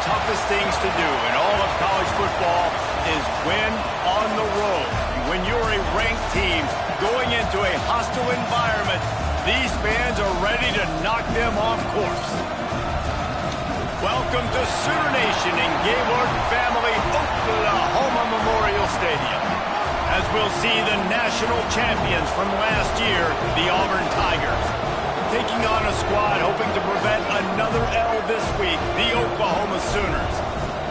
toughest things to do in all of college football is win on the road. When you're a ranked team going into a hostile environment, these fans are ready to knock them off course. Welcome to Sooner Nation in Gaylord Family Oklahoma Memorial Stadium, as we'll see the national champions from last year, the Auburn Tigers, taking on a squad hoping to prevent another L this week, the Oklahoma Sooners.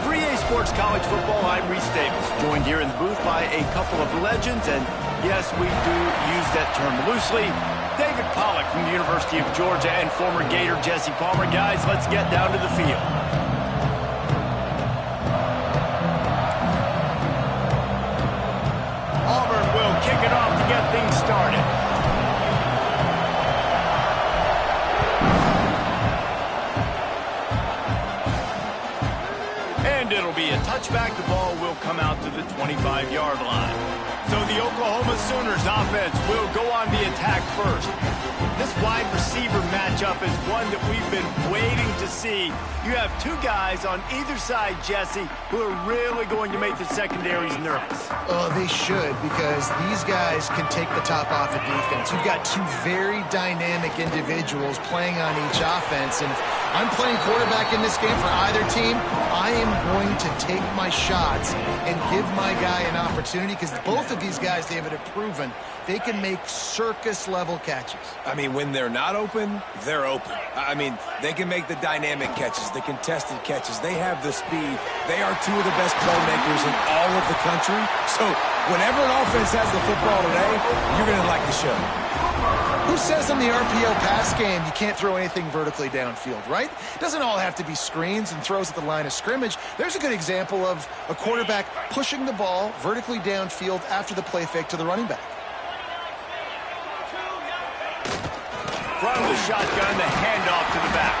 For EA Sports College Football, I'm Reese Davis, joined here in the booth by a couple of legends, and yes, we do use that term loosely. David Pollack from the University of Georgia and former Gator Jesse Palmer. Guys, let's get down to the field. Auburn will kick it off to get things started. And it'll be a touchback. The ball will come out to the 25-yard line. So the Oklahoma Sooners offense will go on the attack first. This wide receiver matchup is one that we've been waiting to see. You have two guys on either side, Jesse, who are really going to make the secondaries nervous. Oh, they should, because these guys can take the top off of defense. You've got two very dynamic individuals playing on each offense, and if I'm playing quarterback in this game for either team, I am going to take my shots and give my guy an opportunity, because both of these guys, they have proven they can make circus-level catches. I mean, when they're not open, they're open. I mean, they can make the dynamic catches, the contested catches. They have the speed. They are two of the best playmakers in all of the country. So whenever an offense has the football today, you're going to like the show. Who says in the RPO pass game you can't throw anything vertically downfield, right? It doesn't all have to be screens and throws at the line of scrimmage. There's a good example of a quarterback pushing the ball vertically downfield after the play fake to the running back. From the shotgun, the handoff to the back.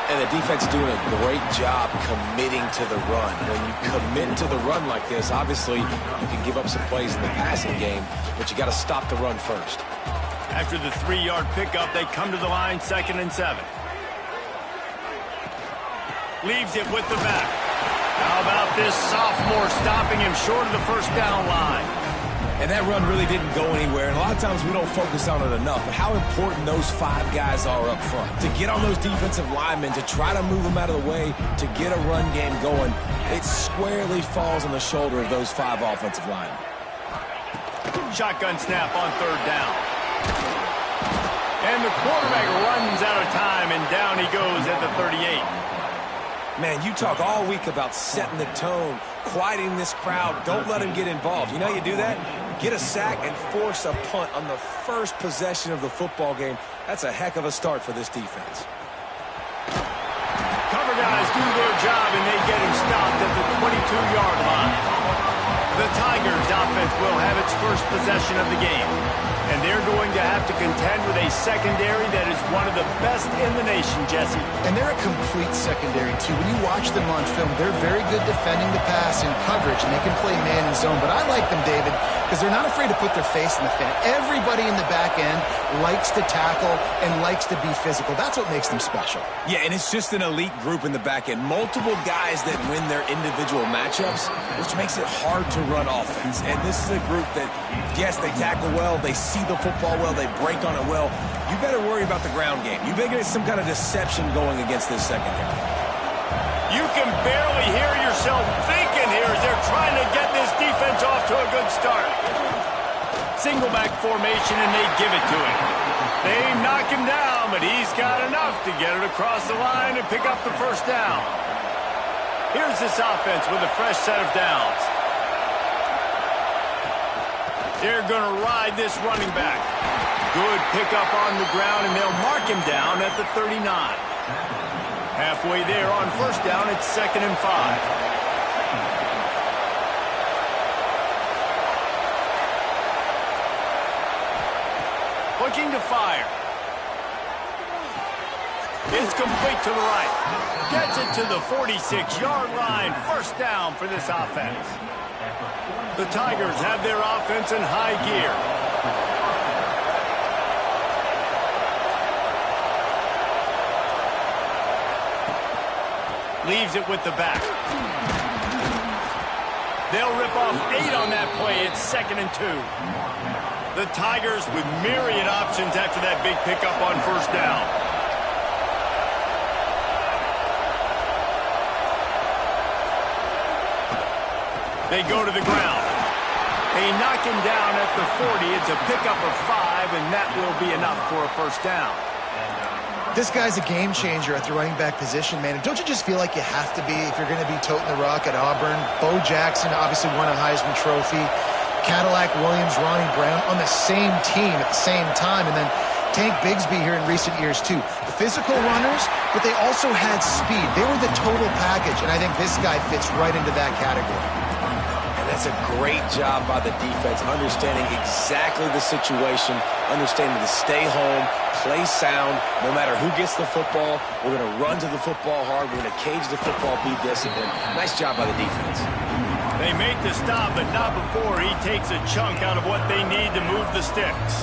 And the defense doing a great job committing to the run. When you commit to the run like this, obviously you can give up some plays in the passing game, but you got to stop the run first. After the 3-yard pickup, they come to the line, 2nd and 7. Leaves it with the back. How about this sophomore stopping him short of the first down line? And that run really didn't go anywhere, and a lot of times we don't focus on it enough, but how important those 5 guys are up front. To get on those defensive linemen, to try to move them out of the way, to get a run game going, it squarely falls on the shoulder of those 5 offensive linemen. Shotgun snap on 3rd down. And the quarterback runs out of time, and down he goes at the 38. Man, you talk all week about setting the tone, quieting this crowd. Don't let them get involved. You know how you do that? Get a sack and force a punt on the first possession of the football game. That's a heck of a start for this defense. Cover guys do their job, and they get him stopped at the 22-yard line. The Tigers offense will have its first possession of the game. And they're going to have to contend with a secondary that is one of the best in the nation, Jesse. And they're a complete secondary, too. When you watch them on film, they're very good defending the pass and coverage, and they can play man and zone. But I like them, David, because they're not afraid to put their face in the fan. Everybody in the back end likes to tackle and likes to be physical. That's what makes them special. Yeah, and it's just an elite group in the back end. Multiple guys that win their individual matchups, which makes it hard to run offense. And this is a group that, yes, they tackle well, they see the football well, they break on it well. You better worry about the ground game. You better get some kind of deception going against this secondary. You can barely hear yourself thinking here as they're trying to get this defense off to a good start. Single back formation, and they give it to him. They knock him down, but he's got enough to get it across the line and pick up the first down. Here's this offense with a fresh set of downs. They're going to ride this running back. Good pickup on the ground, and they'll mark him down at the 39. Halfway there on first down, it's 2nd and 5. Looking to fire. It's complete to the right. Gets it to the 46-yard line. First down for this offense. The Tigers have their offense in high gear. leaves it with the back. They'll rip off 8 on that play. It's 2nd and 2. The Tigers with myriad options after that big pickup on first down. They go to the ground. They knock him down at the 40. It's a pickup of 5, and that will be enough for a first down. This guy's a game changer at the running back position, man. And don't you just feel like you have to be if you're going to be toting the rock at Auburn? Bo Jackson obviously won a Heisman Trophy. Cadillac Williams, Ronnie Brown on the same team at the same time. And then Tank Bigsby here in recent years, too. The physical runners, but they also had speed. They were the total package, and I think this guy fits right into that category. That's a great job by the defense, understanding exactly the situation, understanding to stay home, play sound. No matter who gets the football, we're going to run to the football hard. We're going to cage the football, be disciplined. Nice job by the defense. They make the stop, but not before he takes a chunk out of what they need to move the sticks.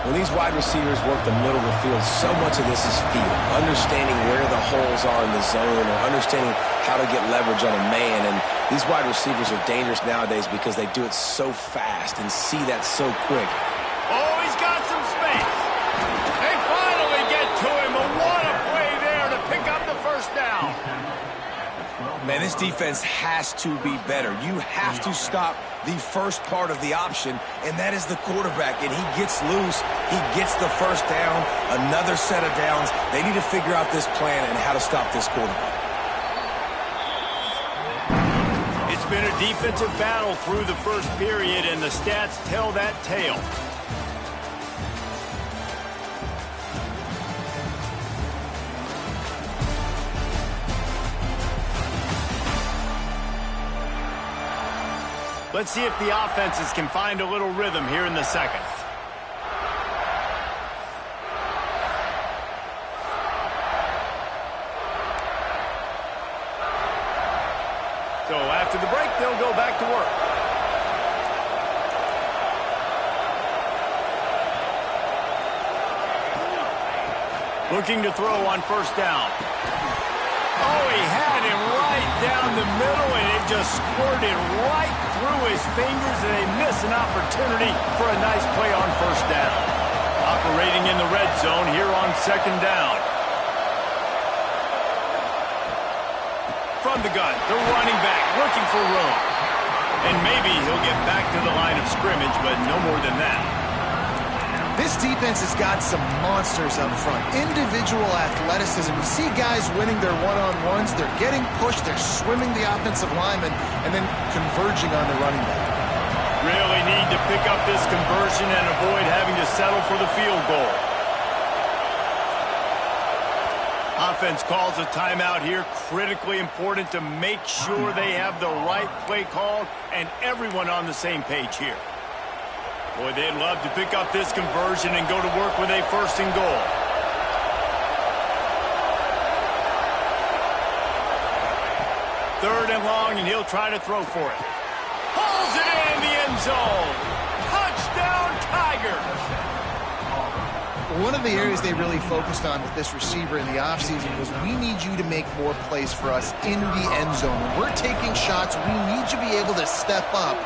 When these wide receivers work the middle of the field, so much of this is feel. Understanding where the holes are in the zone or understanding how to get leverage on a man. And these wide receivers are dangerous nowadays because they do it so fast and see that so quick. Oh, he's got some space. They finally get to him. A what a play there to pick up the first down. Man, this defense has to be better. You have to stop the first part of the option, and that is the quarterback. And he gets loose. He gets the first down, another set of downs. They need to figure out this plan and how to stop this quarterback. It's been a defensive battle through the first period, and the stats tell that tale. Let's see if the offenses can find a little rhythm here in the second. So after the break, they'll go back to work. Looking to throw on first down. Oh, he had him right down the middle, and it just squirted right through his fingers, and they miss an opportunity for a nice play on first down. Operating in the red zone here on second down. From the gun, the running back looking for room. And maybe he'll get back to the line of scrimmage, but no more than that. This defense has got some monsters up front. Individual athleticism. You see guys winning their one-on-ones. They're getting pushed. They're swimming the offensive lineman and then converging on the running back. Really need to pick up this conversion and avoid having to settle for the field goal. Offense calls a timeout here. Critically important to make sure they have the right play called and everyone on the same page here. Boy, they'd love to pick up this conversion and go to work with a first and goal. Third and long, and he'll try to throw for it. Pulls it in the end zone. Touchdown, Tigers! One of the areas they really focused on with this receiver in the offseason was we need you to make more plays for us in the end zone. When we're taking shots, we need you to be able to step up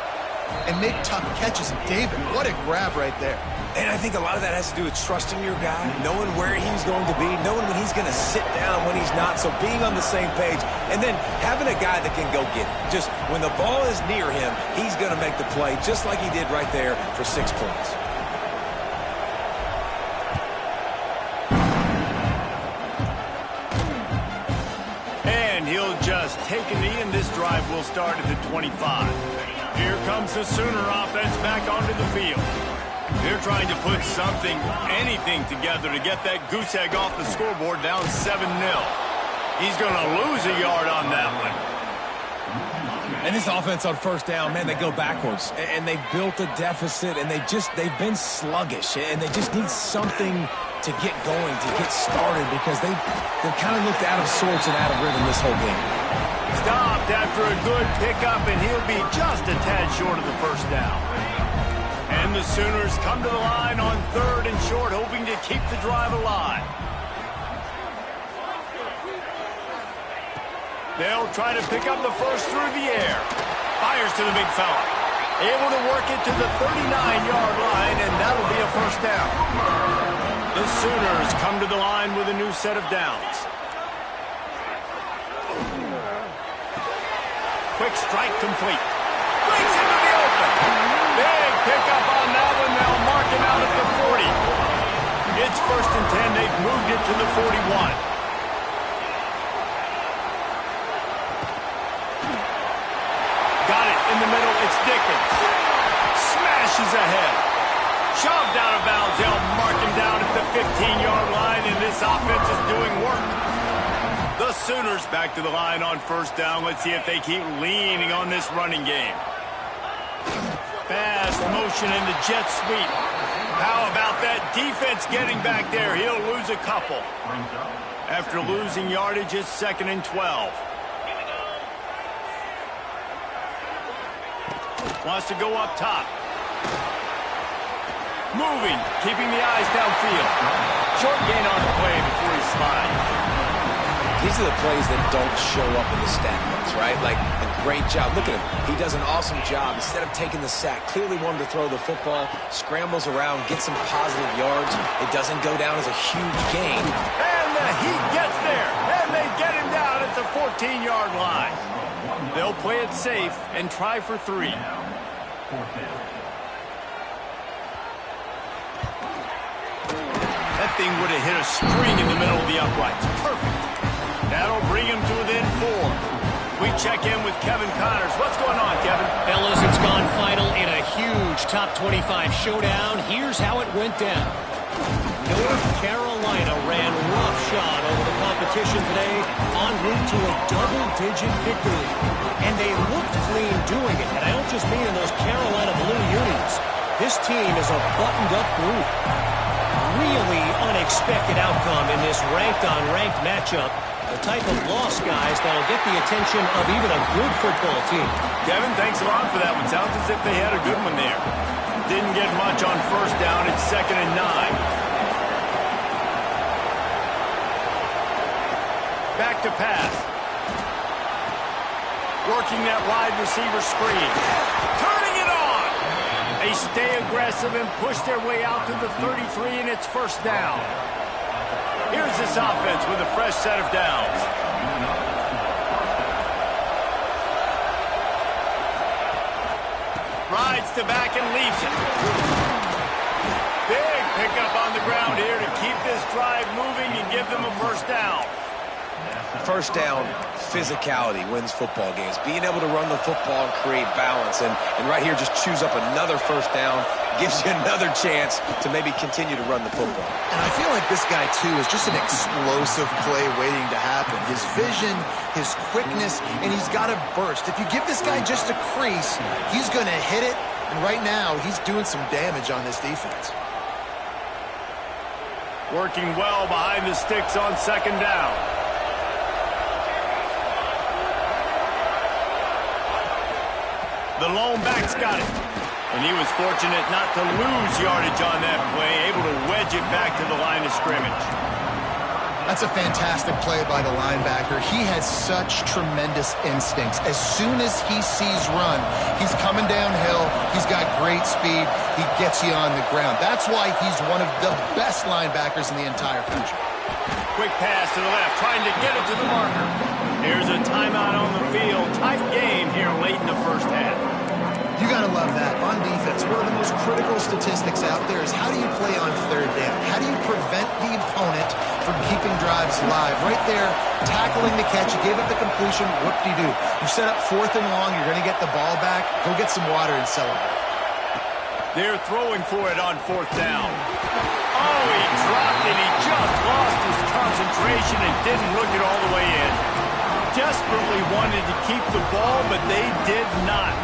and make tough catches. And David, what a grab right there. And I think a lot of that has to do with trusting your guy, knowing where he's going to be, knowing when he's going to sit down, when he's not. So being on the same page, and then having a guy that can go get it. Just when the ball is near him, he's going to make the play, just like he did right there for 6 points. And he'll just take a knee, and this drive will start at the 25. Here comes the Sooner offense back onto the field. They're trying to put something, anything together to get that goose egg off the scoreboard down 7-0. He's going to lose a yard on that one. And this offense on first down, man, they go backwards. And they've built a deficit, and they've been sluggish. And they just need something to get going, to get started, because they've kind of looked out of sorts and out of rhythm this whole game. Stopped after a good pickup, and he'll be just a tad short of the first down. And the Sooners come to the line on third and short, hoping to keep the drive alive. They'll try to pick up the first through the air. Fires to the big fella. Able to work it to the 39-yard line, and that'll be a first down. The Sooners come to the line with a new set of downs. Quick strike complete. Breaks into the open. Big pickup on that one. They'll mark him out at the 40. It's 1st and 10. They've moved it to the 41. Got it in the middle. It's Dickens. Smashes ahead. Shoved out of bounds. They'll mark him down at the 15-yard line, and this offense is doing work. The Sooners back to the line on 1st down. Let's see if they keep leaning on this running game. Fast motion in the jet sweep. How about that defense getting back there? He'll lose a couple. After losing yardage, it's 2nd and 12. Wants to go up top. Moving, keeping the eyes downfield. Short gain on the play before he slides. These are the plays that don't show up in the stat books, right? Like, a great job. Look at him. He does an awesome job. Instead of taking the sack, clearly wanted to throw the football, scrambles around, gets some positive yards. It doesn't go down as a huge gain. And the Heat gets there, and they get him down at the 14-yard line. They'll play it safe and try for 3. That thing would have hit a string in the middle of the uprights. Perfect. That'll bring him to within 4. We check in with Kevin Connors. What's going on, Kevin? Fellas, it's gone final in a huge top 25 showdown. Here's how it went down. North Carolina ran roughshod over the competition today en route to a double-digit victory. And they looked clean doing it. And I don't just mean in those Carolina blue unis. This team is a buttoned-up group. Really unexpected outcome in this ranked-on-ranked matchup. The type of loss, guys, that'll get the attention of even a good football team. Kevin, thanks a lot for that one. Sounds as if they had a good one there. Didn't get much on 1st down. It's 2nd and 9. Back to pass. Working that wide receiver screen. Turning it on. They stay aggressive and push their way out to the 33, and it's 1st down. Here's this offense with a fresh set of downs. Rides to back and leaves it. Big pickup on the ground here to keep this drive moving and give them a 1st down. 1st down, physicality wins football games. Being able to run the football and create balance. And right here, just choose up another 1st down. Gives you another chance to maybe continue to run the football. And I feel like this guy, too, is just an explosive play waiting to happen. His vision, his quickness, and he's got a burst. If you give this guy just a crease, he's going to hit it. And right now, he's doing some damage on this defense. Working well behind the sticks on 2nd down. The lone back's got it. And he was fortunate not to lose yardage on that play, able to wedge it back to the line of scrimmage. That's a fantastic play by the linebacker. He has such tremendous instincts. As soon as he sees run, he's coming downhill. He's got great speed. He gets you on the ground. That's why he's one of the best linebackers in the entire country. Quick pass to the left, trying to get it to the marker. Here's a timeout on the field. Tight game here late in the 1st half. You got to love that. On defense, one of the most critical statistics out there is how do you play on 3rd down? How do you prevent the opponent from keeping drives live? Right there, tackling the catch. You gave up the completion. What do? You set up 4th and long. You're going to get the ball back. Go get some water and celebrate. They're throwing for it on 4th down. Oh, he dropped it. He just lost his concentration and didn't look it all the way in. Desperately wanted to keep the ball, but they did not.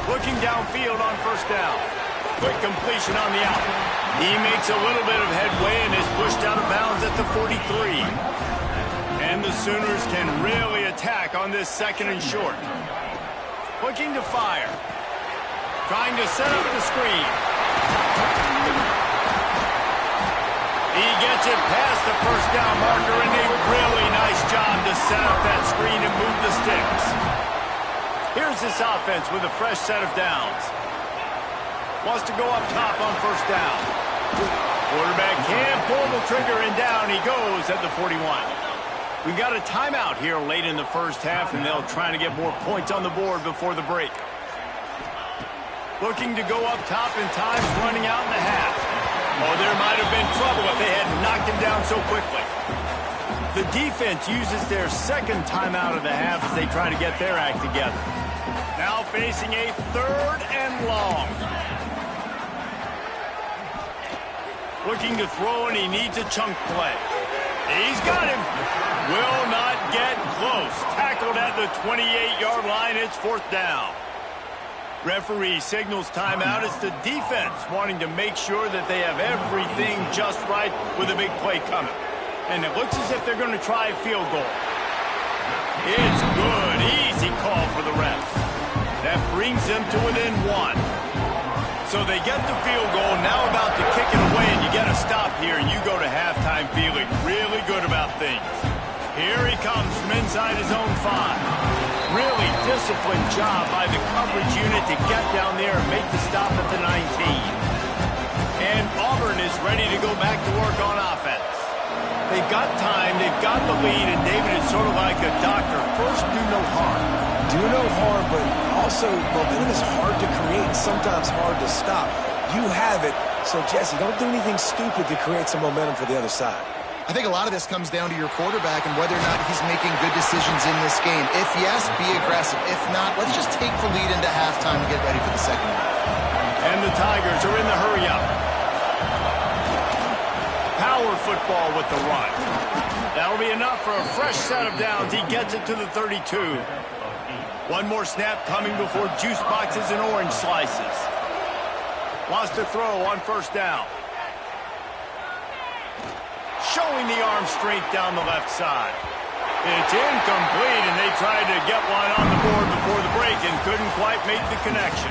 Looking downfield on 1st down. Quick completion on the out. He makes a little bit of headway and is pushed out of bounds at the 43. And the Sooners can really attack on this 2nd and short. Looking to fire. Trying to set up the screen. He gets it past the first down marker, and a really nice job to set up that screen and move the sticks. Here's this offense with a fresh set of downs. Wants to go up top on first down. Quarterback can't pull the trigger, and down he goes at the 41. We've got a timeout here late in the first half, and they'll try to get more points on the board before the break. Looking to go up top, and time's running out in the half. Oh, there might have been trouble if they had knocked him down so quickly. The defense uses their second timeout of the half as they try to get their act together. Now facing a 3rd and long. Looking to throw, and he needs a chunk play. He's got him. Will not get close. Tackled at the 28-yard line. It's 4th down. Referee signals timeout. It's the defense wanting to make sure that they have everything just right with a big play coming. And it looks as if they're going to try a field goal. It's good. Easy call for the ref. That brings them to within 1. So they get the field goal, now about to kick it away, and you get a stop here, and you go to halftime feeling really good about things. Here he comes from inside his own 5. Really disciplined job by the coverage unit to get down there and make the stop at the 19. And Auburn is ready to go back to work on offense. They've got time, they've got the lead, and David is sort of like a doctor. First, do no harm. Do no harm, but also momentum is hard to create and sometimes hard to stop. You have it, so Jesse, don't do anything stupid to create some momentum for the other side. I think a lot of this comes down to your quarterback and whether or not he's making good decisions in this game. If yes, be aggressive. If not, let's just take the lead into halftime and get ready for the second half. And the Tigers are in the hurry-up. Power football with the run. That'll be enough for a fresh set of downs. He gets it to the 32. One more snap coming before juice boxes and orange slices. Wants to throw on first down. Showing the arm strength down the left side. It's incomplete, and they tried to get one on the board before the break and couldn't quite make the connection.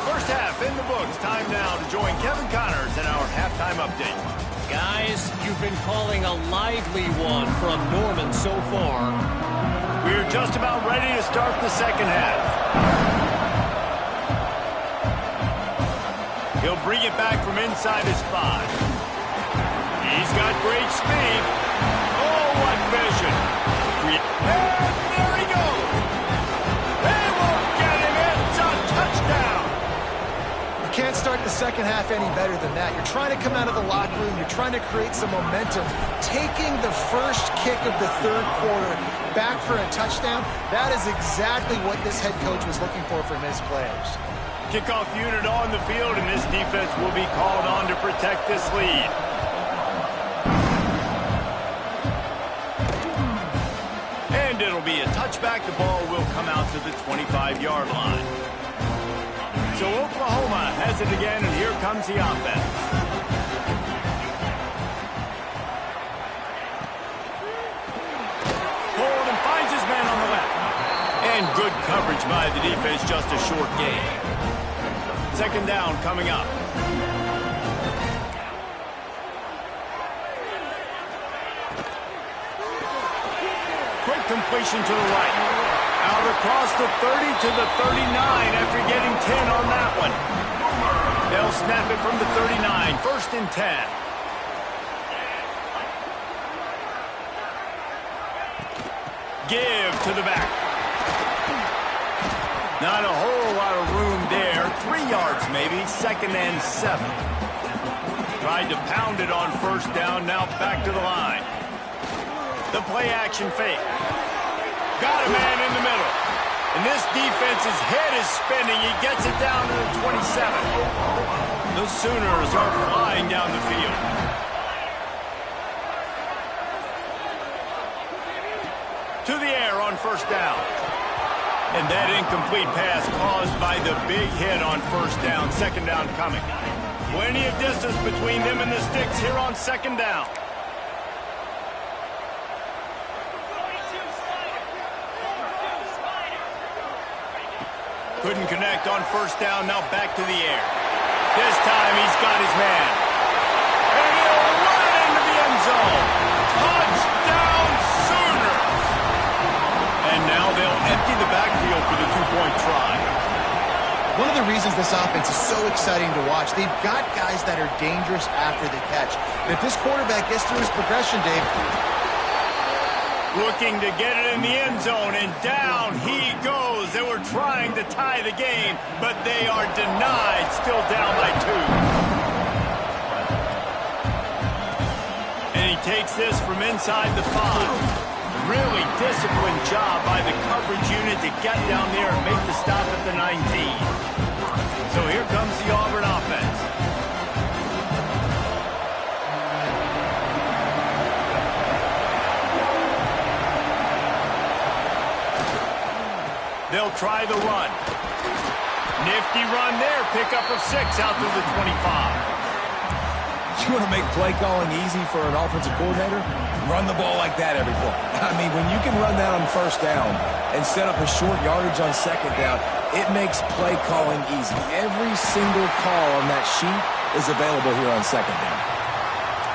First half in the books. Time now to join Kevin Connors in our halftime update. Guys, you've been calling a lively one from Norman so far. We're just about ready to start the second half. He'll bring it back from inside his 5. He's got great speed. Oh, what vision. And there he goes. They won't get him. It's a touchdown. You can't start the second half any better than that. You're trying to come out of the locker room. You're trying to create some momentum. Taking the first kick of the 3rd quarter back for a touchdown, that is exactly what this head coach was looking for from his players. Kickoff unit on the field, and this defense will be called on to protect this lead. And it'll be a touchback. The ball will come out to the 25-yard line. So Oklahoma has it again, and here comes the offense. Hold and finds his man on the left. And good coverage by the defense, just a short gain. Second down coming up. Quick completion to the right. Out across the 30 to the 39 after getting 10 on that one. They'll snap it from the 39. 1st and 10. Give to the back. Not a whole lot of room there. 3 yards maybe. 2nd and 7. Tried to pound it on first down. Now back to the line. The play action fake. Got a man in the middle. And this defense's head is spinning. He gets it down to the 27. The Sooners are flying down the field. To the air on first down. And that incomplete pass caused by the big hit on first down. 2nd down coming. Plenty of distance between them and the sticks here on 2nd down. Couldn't connect on first down. Now back to the air. This time he's got his man. And he'll run it into the zone. Touchdown Sooners! And now they'll empty the backfield for the two-point try. One of the reasons this offense is so exciting to watch, they've got guys that are dangerous after the catch. And if this quarterback gets through his progression, Dave... Looking to get it in the end zone, and down he goes. They were trying to tie the game, but they are denied, still down by 2. And he takes this from inside the 5. Really disciplined job by the coverage unit to get down there and make the stop at the 19. So here comes the Auburn offense. They'll try the run. Nifty run there. Pickup of 6 out to the 25. You want to make play calling easy for an offensive coordinator? Run the ball like that every play. I mean, when you can run that on first down and set up a short yardage on second down, it makes play calling easy. Every single call on that sheet is available here on second down.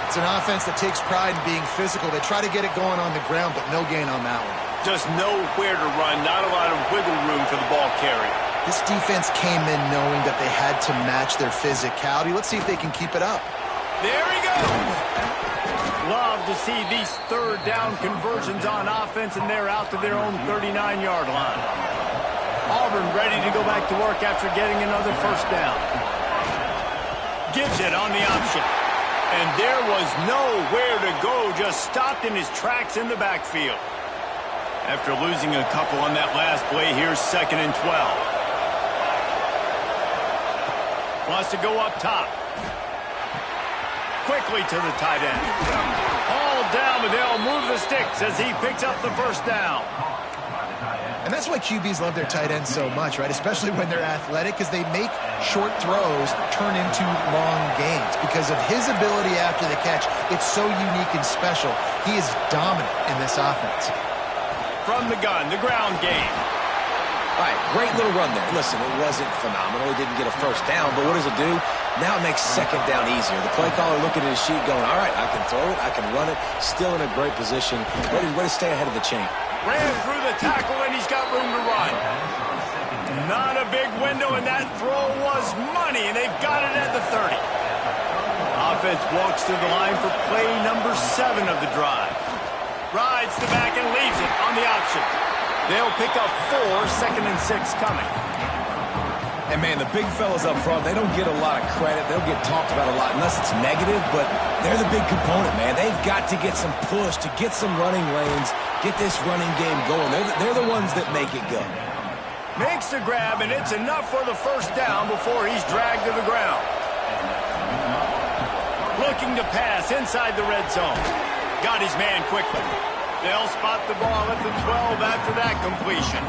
It's an offense that takes pride in being physical. They try to get it going on the ground, but no gain on that one. Just nowhere to run, not a lot of wiggle room for the ball carrier. This defense came in knowing that they had to match their physicality. Let's see if they can keep it up. There he goes. Love to see these third down conversions on offense, and they're out to their own 39-yard line. Auburn ready to go back to work after getting another first down. Gives it on the option. And there was nowhere to go, just stopped in his tracks in the backfield. After losing a couple on that last play, here's 2nd and 12. Wants to go up top. Quickly to the tight end. All down, but they'll move the sticks as he picks up the first down. And that's why QBs love their tight ends so much, right? Especially when they're athletic, because they make short throws turn into long gains. Because of his ability after the catch, it's so unique and special. He is dominant in this offense. From the gun, the ground game. All right, great little run there. Listen, it wasn't phenomenal. He didn't get a first down, but what does it do? Now it makes second down easier. The play caller looking at his sheet going, all right, I can throw it, I can run it, still in a great position. Way to stay ahead of the chain. Ran through the tackle, and he's got room to run. Not a big window, and that throw was money, and they've got it at the 30. Offense walks to the line for play number 7 of the drive. Rides the back and leaves it on the option. They'll pick up 4, 2nd and 6 coming. And, man, the big fellas up front, they don't get a lot of credit. They don't get talked about a lot unless it's negative, but they're the big component, man. They've got to get some push, to get some running lanes, get this running game going. They're the ones that make it go. Makes the grab, and it's enough for the first down before he's dragged to the ground. Looking to pass inside the red zone. Got his man quickly. They'll spot the ball at the 12 after that completion.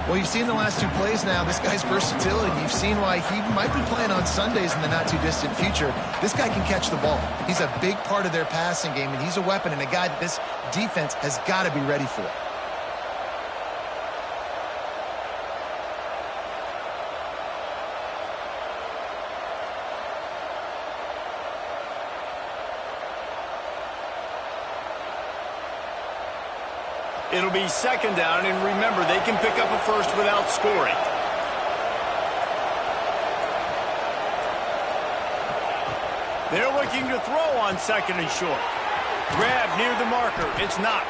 Well, you've seen the last 2 plays now. This guy's versatility. You've seen why he might be playing on Sundays in the not-too-distant future. This guy can catch the ball. He's a big part of their passing game, and he's a weapon and a guy that this defense has got to be ready for. It'll be 2nd down, and remember, they can pick up a first without scoring. They're looking to throw on 2nd and short. Grab near the marker. It's Knox.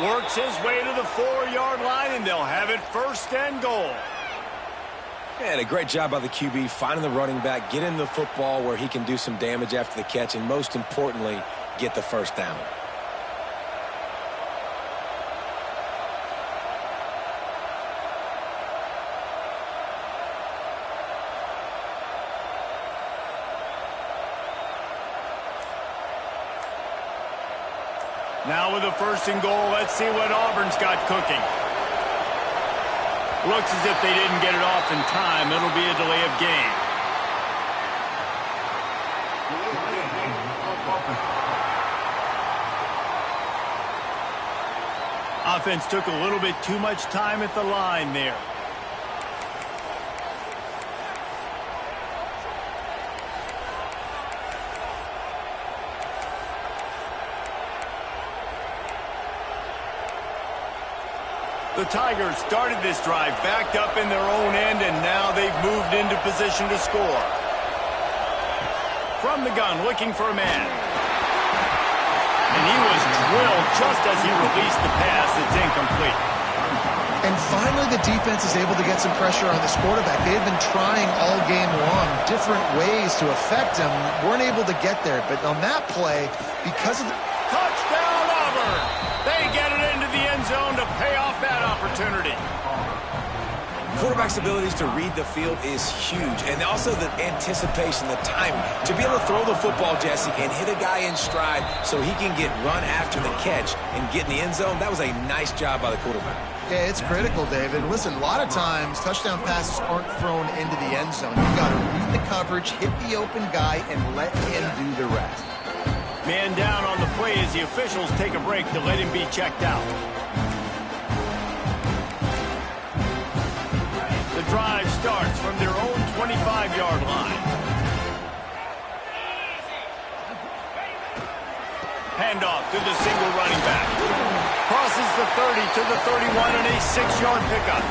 Works his way to the 4-yard line, and they'll have it 1st and goal. And a great job by the QB finding the running back, getting the football where he can do some damage after the catch, and most importantly, get the first down. Now with a 1st and goal, let's see what Auburn's got cooking. Looks as if they didn't get it off in time. It'll be a delay of game. Offense took a little bit too much time at the line there. The Tigers started this drive backed up in their own end, and now they've moved into position to score. From the gun, looking for a man. And he was drilled just as he released the pass. It's incomplete. And finally, the defense is able to get some pressure on this quarterback. They've been trying all game long different ways to affect him. Weren't able to get there. But on that play, because of the... Touchdown, Auburn! They get it into the end zone to pay off that opportunity. Quarterback's abilities to read the field is huge, and also the anticipation, the timing. To be able to throw the football, Jesse, and hit a guy in stride so he can get run after the catch and get in the end zone, that was a nice job by the quarterback. Yeah, it's critical, David. Listen, a lot of times touchdown passes aren't thrown into the end zone. You've got to read the coverage, hit the open guy, and let him do the rest. Man down on the play as the officials take a break to let him be checked out. The drive starts from their own 25-yard line. Handoff to the single running back. Crosses the 30 to the 31 and a 6-yard pickup.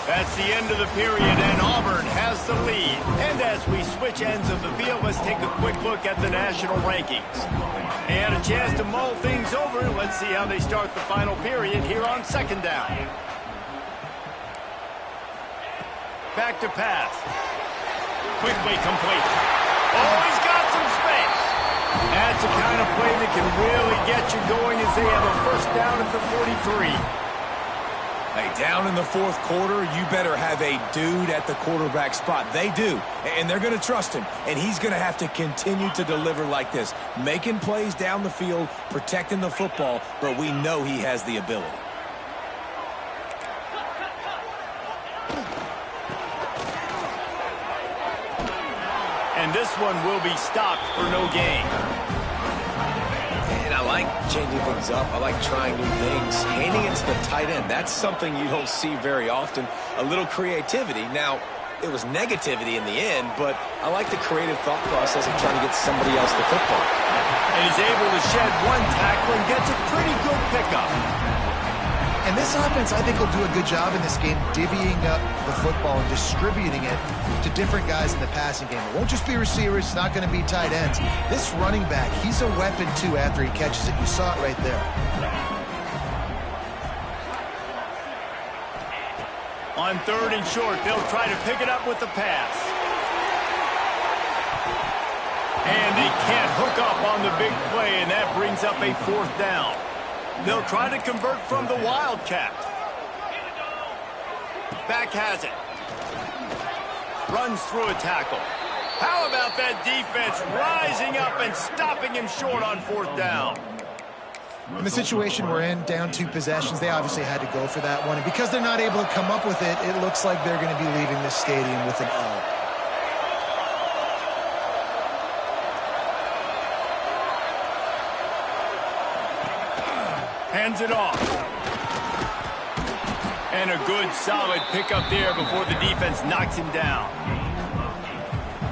That's the end of the period, and Auburn has the lead. And as we switch ends of the field, let's take a quick look at the national rankings. And a chance to mull things over. Let's see how they start the final period here on second down. Back to pass. Quickly complete. Oh, he's got some space. That's the kind of play that can really get you going as they have a first down at the 43. Hey, down in the fourth quarter, you better have a dude at the quarterback spot. They do, and they're going to trust him, and he's going to have to continue to deliver like this, making plays down the field, protecting the football, but we know he has the ability. And this one will be stopped for no gain. And I like changing things up. I like trying new things. Handing it to the tight end, that's something you don't see very often. A little creativity. Now, it was negativity in the end, but I like the creative thought process of trying to get somebody else the football. And he's able to shed one tackle and gets a pretty good pickup. And this offense, I think, will do a good job in this game divvying up the football and distributing it to different guys in the passing game. It won't just be receivers. It's not going to be tight ends. This running back, he's a weapon, too, after he catches it. You saw it right there. On third and short, they'll try to pick it up with the pass. And they can't hook up on the big play, and that brings up a fourth down. They'll try to convert from the Wildcat. Back has it. Runs through a tackle. How about that defense rising up and stopping him short on fourth down? In the situation we're in, down 2 possessions, they obviously had to go for that one. And because they're not able to come up with it, it looks like they're going to be leaving this stadium with an L. Hands it off. And a good, solid pickup there before the defense knocks him down.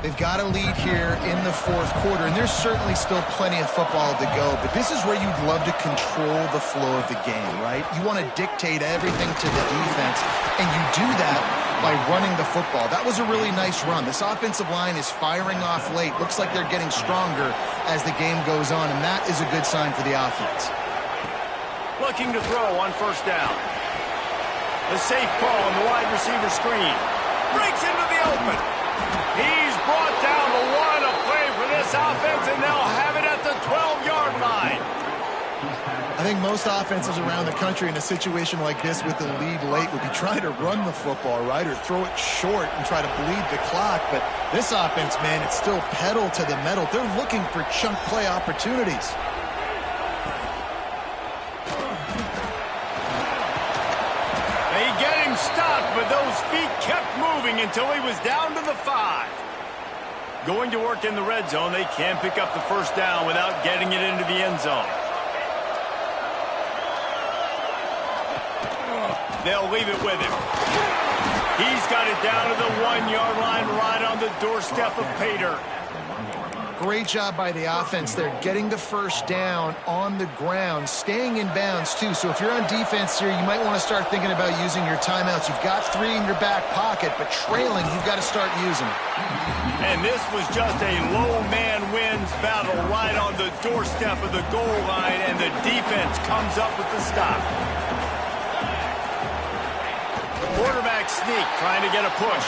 They've got a lead here in the fourth quarter, and there's certainly still plenty of football to go, but this is where you'd love to control the flow of the game, right? You want to dictate everything to the defense, and you do that by running the football. That was a really nice run. This offensive line is firing off late. Looks like they're getting stronger as the game goes on, and that is a good sign for the offense. Looking to throw on first down. A safe call on the wide receiver screen. Breaks into the open. He's brought down the one. A play for this offense, and they'll have it at the 12-yard line. I think most offenses around the country in a situation like this with the lead late would be trying to run the football, right, or throw it short and try to bleed the clock. But this offense, man, it's still pedal to the metal. They're looking for chunk play opportunities. Stopped, but those feet kept moving until he was down to the 5. Going to work in the red zone, they can't pick up the first down without getting it into the end zone. They'll leave it with him. He's got it down to the 1-yard line right on the doorstep of Pater. Great job by the offense there, getting the first down on the ground, staying in bounds too. So if you're on defense here, you might want to start thinking about using your timeouts. You've got 3 in your back pocket, but trailing, you've got to start using them. And this was just a low man wins battle right on the doorstep of the goal line, and the defense comes up with the stop. The quarterback sneak, trying to get a push.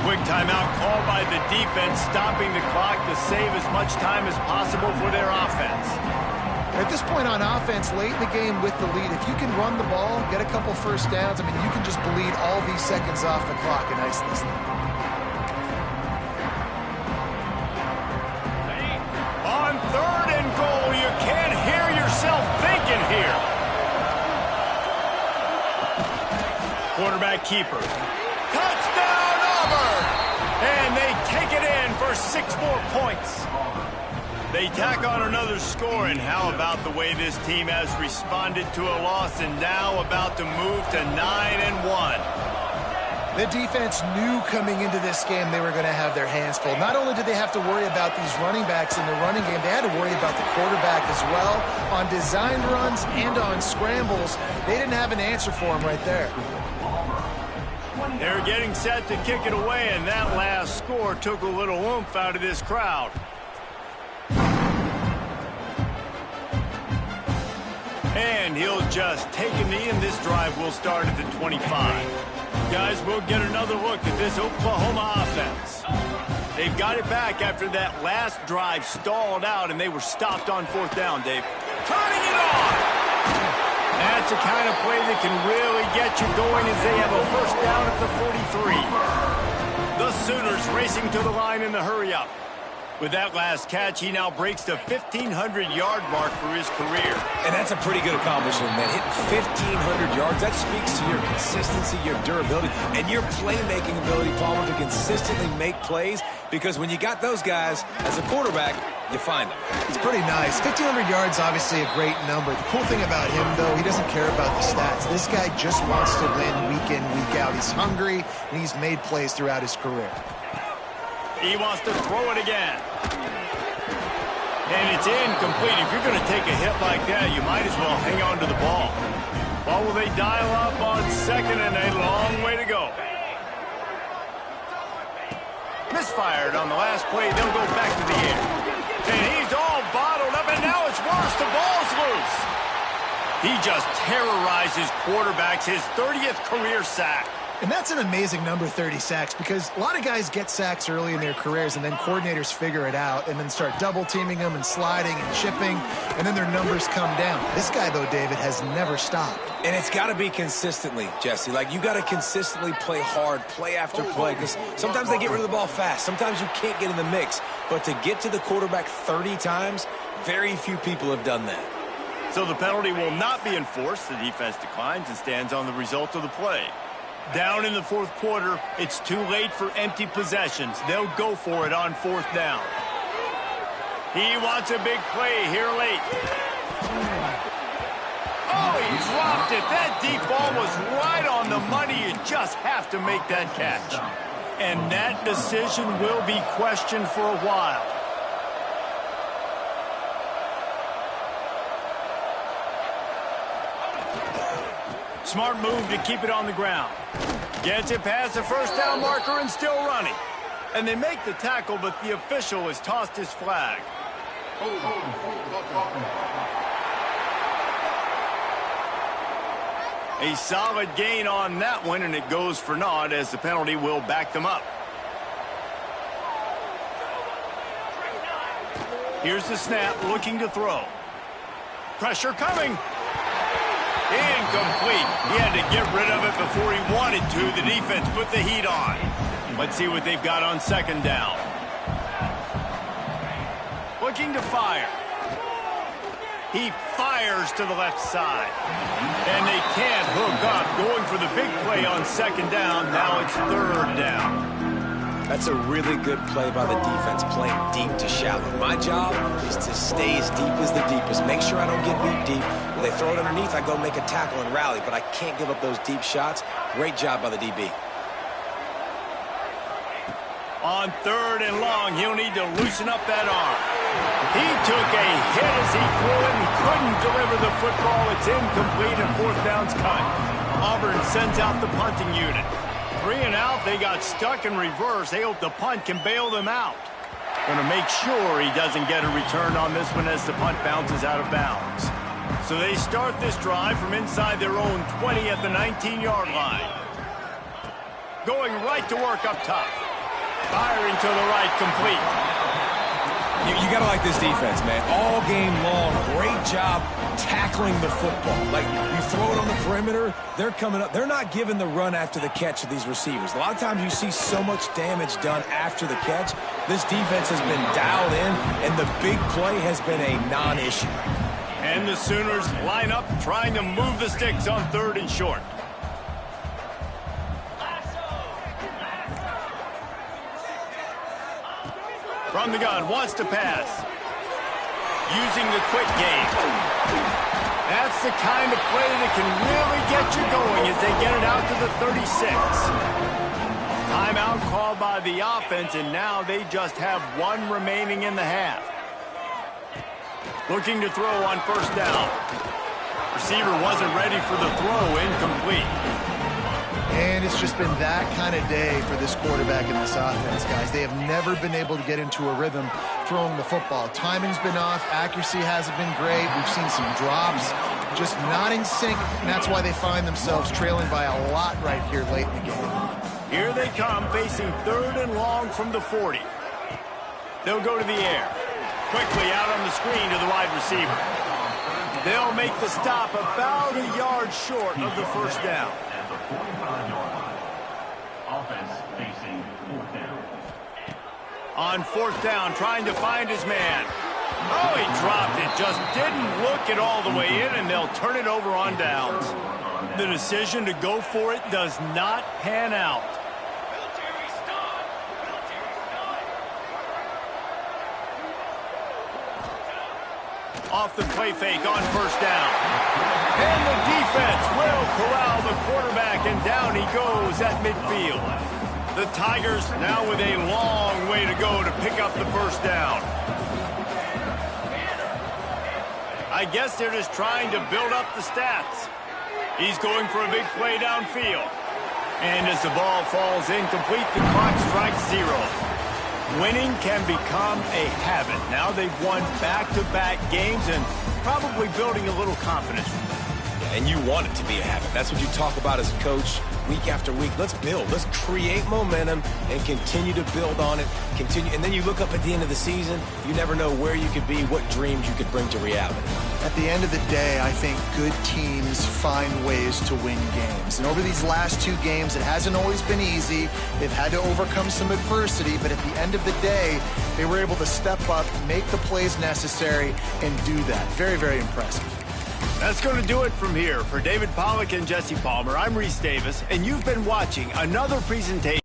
Quick timeout called by the defense, stopping the clock to save as much time as possible for their offense. At this point on offense, late in the game with the lead, if you can run the ball, get a couple first downs, I mean, you can just bleed all these seconds off the clock and ice this thing. On 3rd and goal, you can't hear yourself thinking here. Quarterback keeper. Touchdown, Auburn! And they take it in for 6 more points. They tack on another score, and how about the way this team has responded to a loss and now about to move to 9-1. The defense knew coming into this game they were going to have their hands full. Not only did they have to worry about these running backs in the running game, they had to worry about the quarterback as well. On designed runs and on scrambles, they didn't have an answer for him right there. They're getting set to kick it away, and that last score took a little oomph out of this crowd. And he'll just take a knee, and this drive will start at the 25. Guys, we'll get another look at this Oklahoma offense. They've got it back after that last drive stalled out, and they were stopped on 4th down, Dave. Turning it on! That's the kind of play that can really get you going as they have a first down at the 43. The Sooners racing to the line in the hurry-up. With that last catch, he now breaks the 1,500-yard mark for his career. And that's a pretty good accomplishment, man. Hitting 1,500 yards, that speaks to your consistency, your durability, and your playmaking ability, Palmer, to consistently make plays. Because when you got those guys as a quarterback, you find them. It's pretty nice. 1,500 yards, obviously a great number. The cool thing about him, though, he doesn't care about the stats. This guy just wants to win week in, week out. He's hungry, and he's made plays throughout his career. He wants to throw it again. And it's incomplete. If you're going to take a hit like that, you might as well hang on to the ball. Well, will they dial up on 2nd and a long way to go? Misfired on the last play. They'll go back to the air. And he's all bottled up, and now it's worse. The ball's loose. He just terrorizes quarterbacks, his 30th career sack. And that's an amazing number, 30 sacks, because a lot of guys get sacks early in their careers, and then coordinators figure it out and then start double-teaming them and sliding and chipping, and then their numbers come down. This guy, though, David, has never stopped. And it's got to be consistently, Jesse. Like, you got to consistently play hard, play after play, because sometimes they get rid of the ball fast. Sometimes you can't get in the mix. But to get to the quarterback 30 times, very few people have done that. So the penalty will not be enforced. The defense declines and stands on the result of the play. Down in the 4th quarter, it's too late for empty possessions. They'll go for it on 4th down. He wants a big play here late. Oh, he dropped it. That deep ball was right on the money. You just have to make that catch. And that decision will be questioned for a while. Smart move to keep it on the ground. Gets it past the first down marker and still running. And they make the tackle, but the official has tossed his flag. A solid gain on that one, and it goes for naught as the penalty will back them up. Here's the snap, looking to throw. Pressure coming. Incomplete. He had to get rid of it before he wanted to. The defense put the heat on. Let's see what they've got on 2nd down. Looking to fire. He fires to the left side. And they can't hook up. Going for the big play on 2nd down. Now it's 3rd down. That's a really good play by the defense, playing deep to shallow. My job is to stay as deep as the deepest. Make sure I don't get beat deep. When they throw it underneath, I go make a tackle and rally, but I can't give up those deep shots. Great job by the DB. On 3rd and long, he'll need to loosen up that arm. He took a hit as he threw it and couldn't deliver the football. It's incomplete and 4th down's cut. Auburn sends out the punting unit. 3 and out, they got stuck in reverse. They hope the punt can bail them out. Going to make sure he doesn't get a return on this one as the punt bounces out of bounds. So they start this drive from inside their own 20 at the 19-yard line. Going right to work up top. Firing to the right, complete. You got to like this defense, man. All game long, great job tackling the football. Like, you throw it on the perimeter, they're coming up. They're not giving the run after the catch to these receivers. A lot of times you see so much damage done after the catch. This defense has been dialed in, and the big play has been a non-issue. And the Sooners line up trying to move the sticks on 3rd and short. From the gun, wants to pass. Using the quick game. That's the kind of play that can really get you going as they get it out to the 36. Timeout called by the offense, and now they just have 1 remaining in the half. Looking to throw on 1st down. Receiver wasn't ready for the throw, incomplete. And it's just been that kind of day for this quarterback and this offense, guys. They have never been able to get into a rhythm throwing the football. Timing's been off. Accuracy hasn't been great. We've seen some drops, just not in sync, and that's why they find themselves trailing by a lot right here late in the game. Here they come, facing 3rd and long from the 40. They'll go to the air. Quickly out on the screen to the wide receiver. They'll make the stop about a yard short of the 1st down. Offense facing 4th down. On 4th down, trying to find his man. Oh, he dropped it. Just didn't look it all the way in, and they'll turn it over on downs. The decision to go for it does not pan out. Off the play fake on 1st down. And the defense will corral the quarterback, and down he goes at midfield. The Tigers now with a long way to go to pick up the 1st down. I guess they're just trying to build up the stats. He's going for a big play downfield. And as the ball falls incomplete, the clock strikes 0. Winning can become a habit. Now they've won back-to-back games and probably building a little confidence. And you want it to be a habit. That's what you talk about as a coach week after week. Let's build. Let's create momentum and continue to build on it. And then you look up at the end of the season, you never know where you could be, what dreams you could bring to reality. At the end of the day, I think good teams find ways to win games. And over these last 2 games, it hasn't always been easy. They've had to overcome some adversity, but at the end of the day, they were able to step up, make the plays necessary, and do that. Very, very impressive. That's going to do it from here. For David Pollack and Jesse Palmer, I'm Reese Davis, and you've been watching another presentation.